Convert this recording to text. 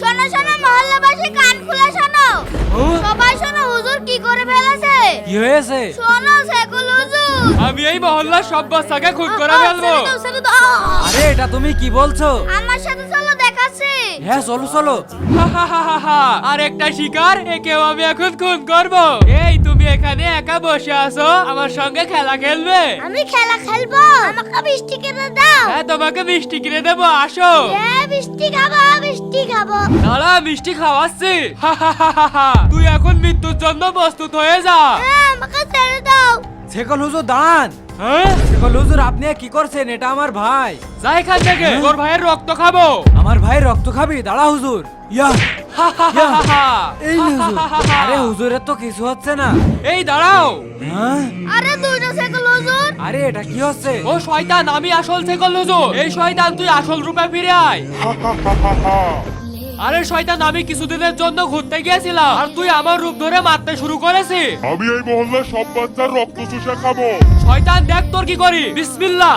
শোনো শোনো মহল্লাবাসী কান খুলে শোনো। সবাই শোনো, হুজুর কি করে ফেলেছে। কি হয়েছে? শোনো সেকুল হুজুর। আমি এই মহল্লার সব বাচ্চাকে খুন করে ফেলবো। ছেড়ে দাও। আরে এটা তুমি কি বলছো? আমার সাথে চলো দেখাচ্ছি। হ্যাঁ চলো চলো। আর একটা শিকার, একেও আমি এখন খুন করব। এই তুমি এখানে একা বসে আছো, আমার সঙ্গে খেলা খেলবে? আমি খেলা খেলবো, আমাকে মিষ্টি কিনে দাও। হ্যাঁ তোমাকে মিষ্টি কিনে দেবো, আসো। হ্যাঁ মিষ্টি খাবো, মিষ্টি খাবো। দাঁড়া, মিষ্টি খাওয়াচ্ছি। তুই এখন মৃত্যুর জন্য প্রস্তুত হয়ে যা। হ্যাঁ আমাকে ছেড়ে দাও। সেকল হুজুর দাঁড়ান। হ্যাঁ, সেকল হুজুর আপনি কি করছেন? এটা আমার ভাই। যা এখান থেকে, তোর ভাইয়ের রক্ত খাবো। আমার ভাই রক্ত খাবি? দাঁড়া হুজুর। ইয়া এই নে হুজুর। আরে হুজুরের তো কিছু হচ্ছে না। এই দাঁড়াও। হ্যাঁ? আরে দুইটা সেকুল হুজুর। আরে এটা কি হচ্ছে? ও শয়তান, আমি আসল ছেকল হুজুর। এই শয়তান, তুই আসল রূপে ফিরে আয়। আরে শয়তান, আমি কিছুদিনের জন্য ঘুরতে গিয়েছিলাম আর তুই আমার রূপ ধরে মারতে শুরু করেছিস। আমি এই মহল্লার সব বাচ্চার রক্ত চুষে খাবো। শয়তান দেখ তোর কি করি। বিসমিল্লাহ।